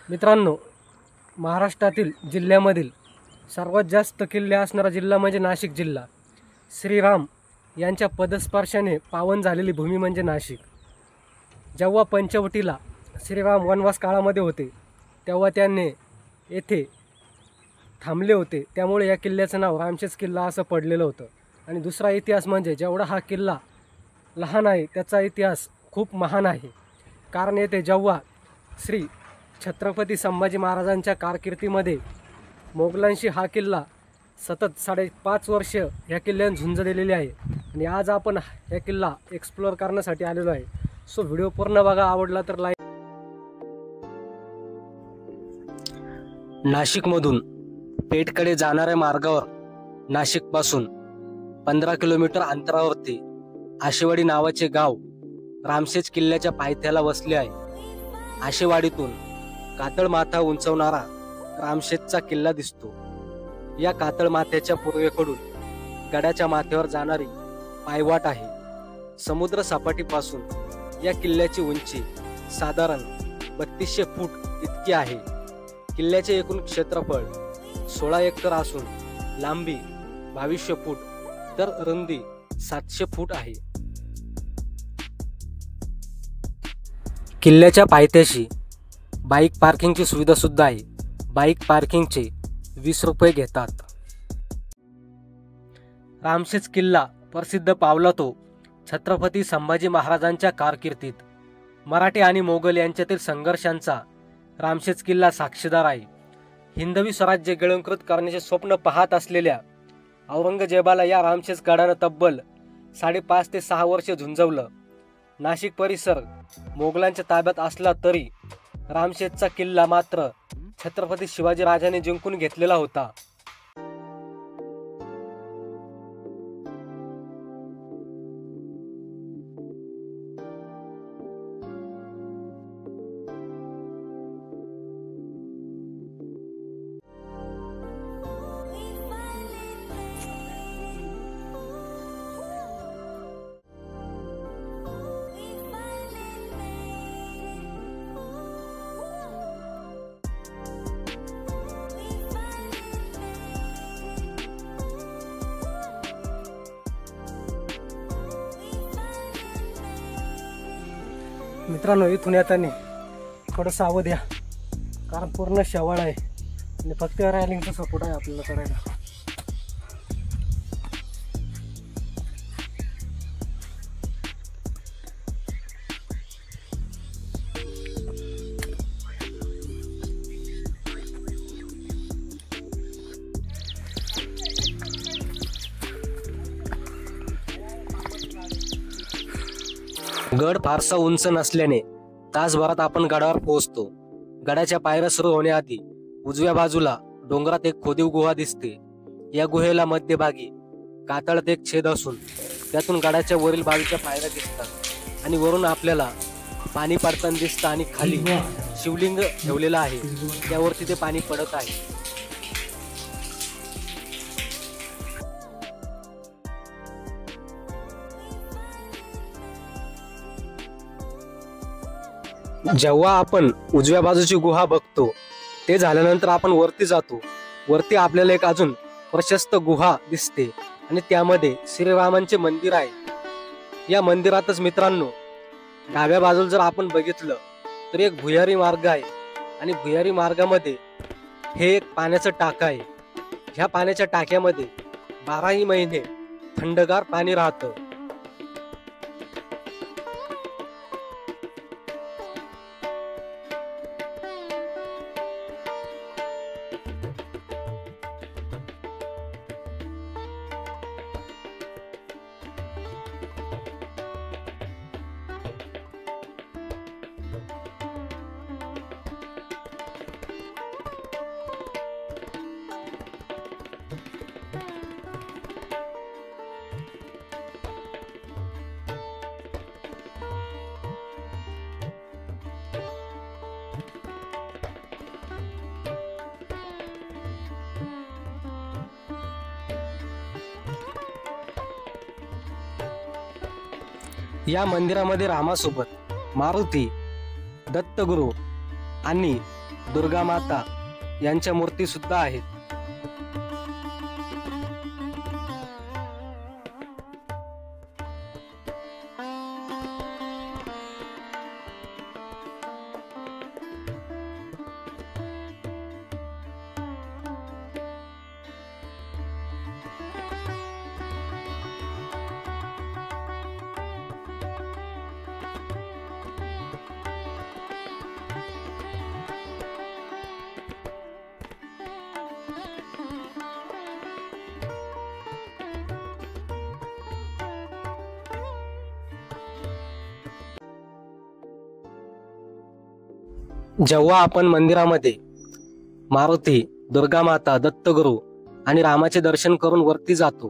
मित्रांनो, महाराष्ट्रातील जिल्ह्यामधील सर्वात जास्त किल्ले असणारा जिल्हा म्हणजे नाशिक जिल्हा। श्रीराम यांच्या पदस्पर्शाने पावन झालेली भूमी म्हणजे नाशिक। जेव्हा पंचवटीला श्रीराम वनवास काळामध्ये होते तेव्हा त्यांनी येथे थांबले होते, त्यामुळे या किल्ल्याचं नाव रामशेज किल्ला असं पडलेलं होतं। आणि दुसरा इतिहास म्हणजे जेवढा हा किल्ला लहान आहे त्याचा इतिहास खूप महान आहे। कारण येथे जेव्हा श्री छत्रपती संभाजी महाराजांच्या कारकिर्दीमध्ये मोगलांशी हा किल्ला सतत 5.5 वर्ष या किल्ल्याने झुंज दिलेली आहे। आणि आज आपण हा किल्ला एक्सप्लोअर करण्यासाठी आलेलो आहे। सो व्हिडिओ पूर्ण बघा, आवडला तर लाईक। नाशिकमधून पेठकडे जाणाऱ्या मार्गावर नाशिकपासून 15 किलोमीटर अंतरावरती आशेवाडी नावाचे गाव रामशेज किल्ल्याच्या पायथ्याला वसले आहे। आशेवाडीतून कातळ माथा उंचवणारा रामशेजचा किल्ला दिसतो। या कातळ माथ्याच्या पूर्वेकडून गडाच्या माथ्यावर जाणारी पायवाट आहे। समुद्र सपाटीपासून या किल्ल्याची उंची साधारण 3200 फूट इतकी आहे। किल्ल्याचे एकूण क्षेत्रफळ 16 एकर असून लांबी 2200 फूट तर रुंदी 700 फूट आहे। किल्ल्याच्या पायथ्याशी बाईक पार्किंगची सुविधा सुद्धा आहे। बाईक पार्किंगचे 20 रुपये घेतात। रामशेज किल्ला प्रसिद्ध पावला तो छत्रपती संभाजी महाराजांच्या कारकिर्दीत मराठी आणि मोगल यांच्यातील संघर्षांचा रामशेज किल्ला साक्षीदार आहे। हिंदवी स्वराज्य गिळंकृत करण्याचे स्वप्न पाहत असलेल्या औरंगजेबाला या रामशेज गडानं तब्बल 5.5 ते 6 वर्ष झुंजवलं। नाशिक परिसर मोगलांच्या ताब्यात असला तरी रामशेजचा किल्ला मात्र छत्रपती शिवाजी राजांनी जिंकून घेतलेला होता। मित्रांनो, इथून येताना थोडं सावध या, कारण पूर्ण शेवाळ आहे आणि फक्त रॅलिंगचा सपोर्ट आहे आपल्याला करायला। गड फारसा उंच नसल्याने तासभरात आपण गडावर पोहोचतो। गडाच्या पायऱ्या सुरू होण्याआधी उजव्या बाजूला डोंगरात एक खोदीव गुहा दिसते। या गुहेला मध्यभागी कातळात एक छेद असून त्यातून गडाच्या वरील बाजूच्या पायऱ्या दिसतात आणि वरून आपल्याला पाणी पडताना दिसतं आणि खाली शिवलिंग ठेवलेलं आहे, त्यावरती ते पाणी पडत आहे। जेव्हा आपण उजव्या बाजूची गुहा बघतो ते झाल्यानंतर आपण वरती जातो। वरती आपल्याला एक अजून प्रशस्त गुहा दिसते आणि त्यामध्ये श्रीरामांचे मंदिर आहे। या मंदिरातच मित्रांनो डाव्या बाजूला जर आपण बघितलं तर एक भुयारी मार्ग आहे आणि भुयारी मार्गामध्ये हे एक पाण्याचं टाका आहे। ह्या पाण्याच्या टाक्यामध्ये 12ही महिने थंडगार पाणी राहतं। या मंदिरामध्ये रामासोबत मारुती, दत्तगुरु आणि दुर्गा माता यांच्या मूर्ती सुद्धा आहेत. जेव्हा आपण मंदिरामध्ये मारुती, दुर्गा माता, दत्तगुरु आणि रामाचे दर्शन करून वरती जातो,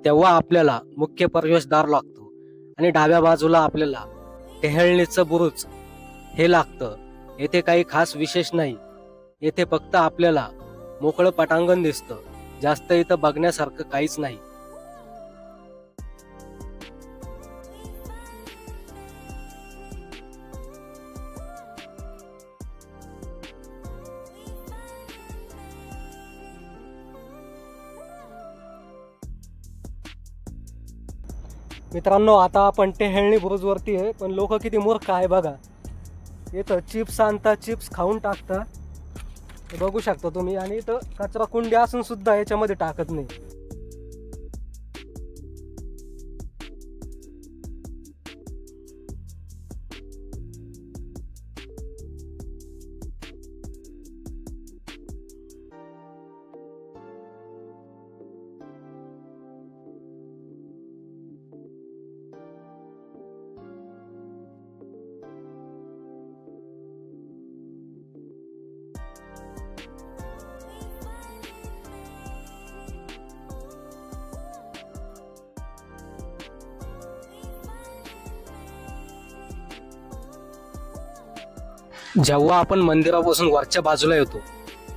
तेव्हा आपल्याला मुख्य प्रवेशद्वार लागतो आणि डाव्या बाजूला आपल्याला टेहळणीचं बुरुज हे लागतं. येथे काही खास विशेष नाही. येथे फक्त आपल्याला मोकळं पटांगण दिसतं. जास्त इथं बघण्यासारखं काहीच नाही. मित्रांनो, आता आपण टेहळणी बुरुजवरती आहे, पण लोक किती मूर्ख आहे बघा. इथं चिप्स आणता, चिप्स खाऊन टाकता, बघू शकता तुम्ही. आणि इथं कचरा कुंडी असून सुद्धा याच्यामध्ये टाकत नाही. जेव्हा आपण मंदिरापासून वरच्या बाजूला येतो,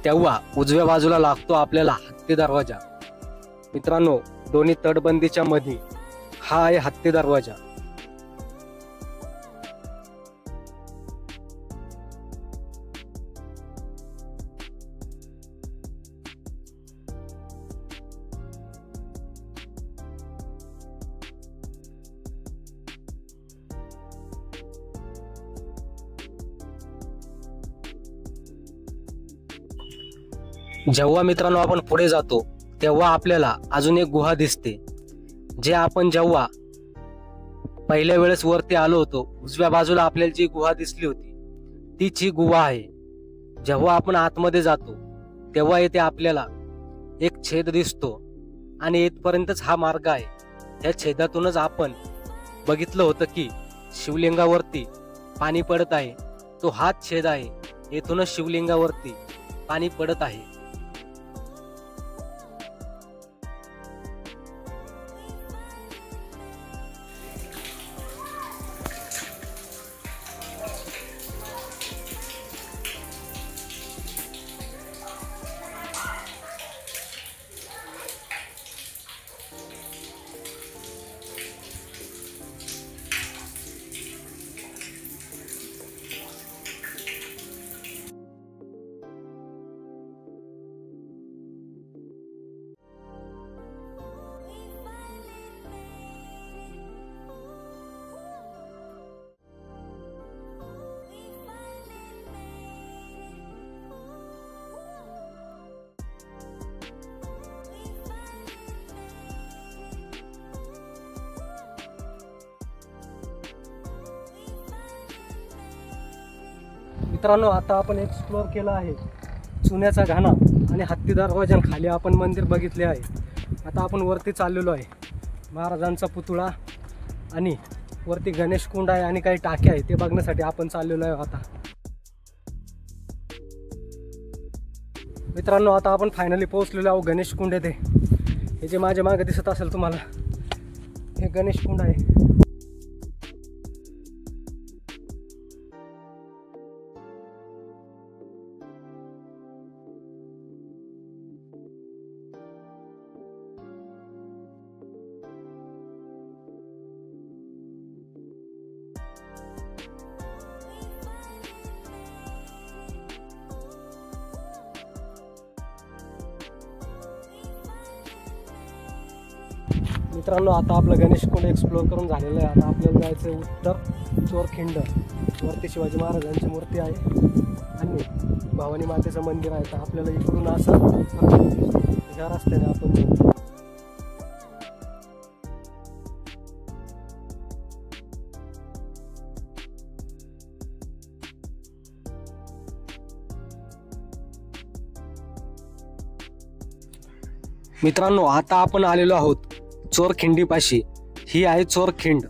तेव्हा उजव्या बाजूला लागतो आपल्याला हत्ती दरवाजा. मित्रांनो, दोन्ही तटबंदीच्या मध्ये हा आहे हत्ती दरवाजा. जेव्हा मित्रांनो आपण पुढे जातो, तेव्हा आपल्याला अजून एक गुहा दिसते. जे आपण जेव्हा पहिल्या वेळेस वरती आलो होतो, उजव्या बाजूला आपल्याला जी गुहा दिसली होती, तीच ही गुहा आहे. जेव्हा आपण आतमध्ये जातो, तेव्हा येथे आपल्याला एक छेद दिसतो आणि इथपर्यंतच हा मार्ग आहे. या छेदातूनच आपण बघितलं होतं की शिवलिंगावरती पाणी पडत आहे. तो हाच छेद आहे. येथूनच शिवलिंगावरती पाणी पडत आहे. मित्रांनो, आता आपण एक्सप्लोर केला आहे चुन्याचा घाणा आणि हत्ती दरवाजान खाली आपण मंदिर बघितले आहे. आता आपण वरती चाललेलो आहे. महाराजांचा पुतळा आणि वरती गणेश कुंड आहे आणि काही टाके आहे, ते बघण्यासाठी आपण चाललेलो आहे. आता मित्रांनो, आता आपण फायनली पोहोचलेलो आहोत गणेश कुंड येथे. हे जे माझ्या मागे दिसत असेल तुम्हाला, हे गणेश कुंड आहे. मित्रांनो, आता आपलं गणेशकुंड एक्सप्लोअर करून झालेलं आहे. आता आपल्याला जायचं आहे उत्तर चोरखिंड. वरती शिवाजी महाराजांची मूर्ती आहे आणि भवानी मातेचं मंदिर आहे. तर आपल्याला इकडून असं ह्या रस्त्याने आपण जाऊ. मित्रांनो, आता आपण आलेलो आहोत चोरखिंडीपाशी. ही आहे चोरखिंड.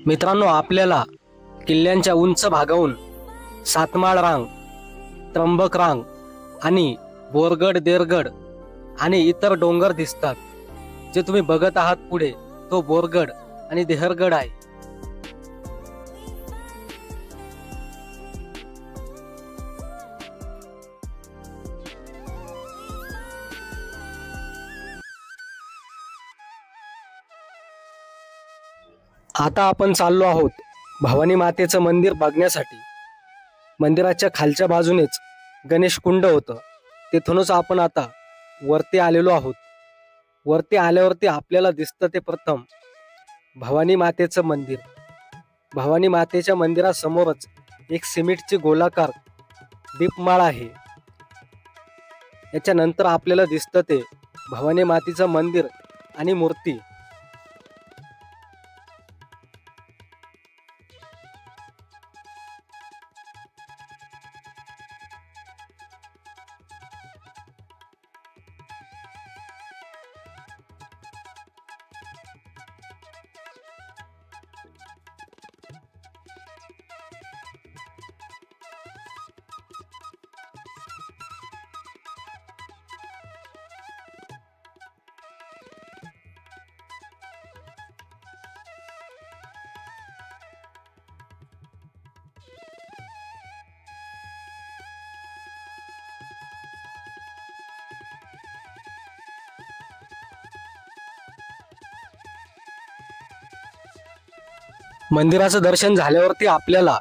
मित्रांनो, आपल्याला किल्ल्यांच्या उंच भागाहून सातमाळ रांग, त्र्यंबक रांग आणि बोरगड, देरगड आणि इतर डोंगर दिसतात. जे तुम्ही बघत आहात पुढे, तो बोरगड आणि देहरगड आहे. आता आपण चाललो आहोत भवानी मातेचं मंदिर बघण्यासाठी. मंदिराच्या खालच्या बाजूनेच गणेशकुंड होतं. तिथूनच आपण आता वरती आलेलो आहोत. वरती आल्यावरती आपल्याला दिसतं ते प्रथम भवानी मातेचं मंदिर. भवानी मातेच्या मंदिरासमोरच एक सिमेंटची गोलाकार दीपमाळ आहे. याच्यानंतर आपल्याला दिसतं ते भवानी मातेचं मंदिर आणि मूर्ती. मंदिराचं दर्शन झाल्यावरती आपल्याला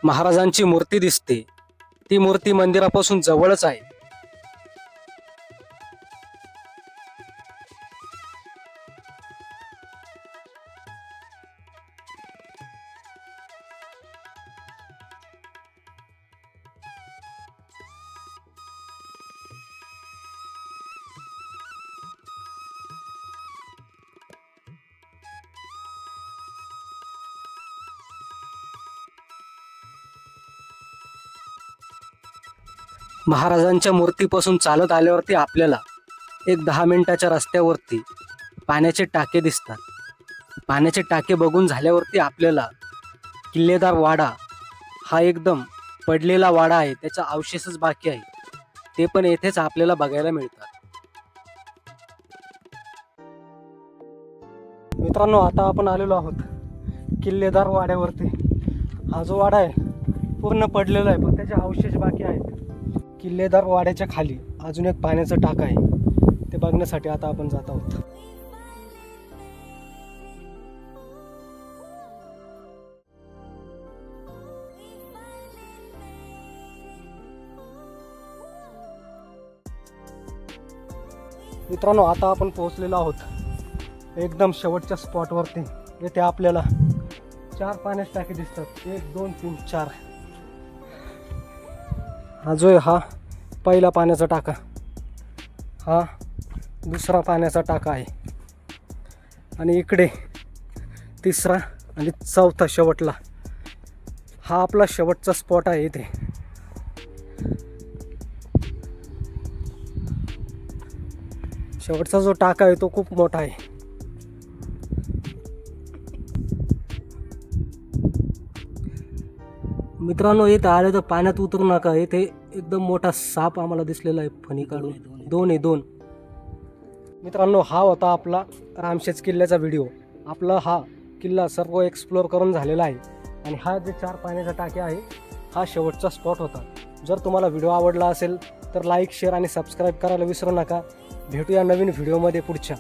महाराजांची मूर्ती दिसते. ती मूर्ती मंदिरापासून जवळच आहे. महाराजांच्या मूर्तीपासून चालत आल्यावरती आपल्याला एक 10 मिनिटाच्या रस्त्यावरती पाण्याचे टाके दिसतात. पाण्याचे टाके बघून झाल्यावरती आपल्याला किल्लेदार वाडा हा एकदम पडलेला वाडा आहे. त्याचा अवशेषच बाकी आहे. ते पण येथेच आपल्याला बघायला मिळतात. मित्रांनो, आता आपण आलेलो आहोत किल्लेदार वाड्यावरती. हा जो वाडा आहे पूर्ण पडलेला आहे, पण त्याचे अवशेष बाकी आहेत. किल्लेदार वाड्याच्या खाली अजून एक पाण्याचं टाका आहे. ते बघण्यासाठी आता आपण जात आहोत. मित्रांनो, आता आपण पोहोचलेलो आहोत एकदम शेवटच्या स्पॉटवरती. येथे आपल्याला 4 पाण्याचे टाके दिसतात. 1 2 3 4. हा जो आहे हा पहिला पाण्याचा टाका, हा दुसरा पाण्याचा टाका आहे आणि इकडे तिसरा आणि चौथा शेवटला हा आपला शेवटचा स्पॉट आहे इथे. शेवटचा जो टाका आहे तो खूप मोठा आहे. मित्रांनो, इथं आले तर पाण्यात उतरू नका. इथे एकदम मोठा साप आम्हाला दिसलेला आहे फणी काढून. दोन. मित्रांनो, हा होता आपला रामशेज किल्ल्याचा व्हिडिओ. आपला हा किल्ला सर्व एक्सप्लोअर करून झालेला आहे आणि हा जे 4 पाण्याचा टाके आहे हा शेवटचा स्पॉट होता. जर तुम्हाला व्हिडिओ आवडला असेल तर लाईक, शेअर आणि सबस्क्राईब करायला विसरू नका. भेटूया नवीन व्हिडिओमध्ये पुढच्या.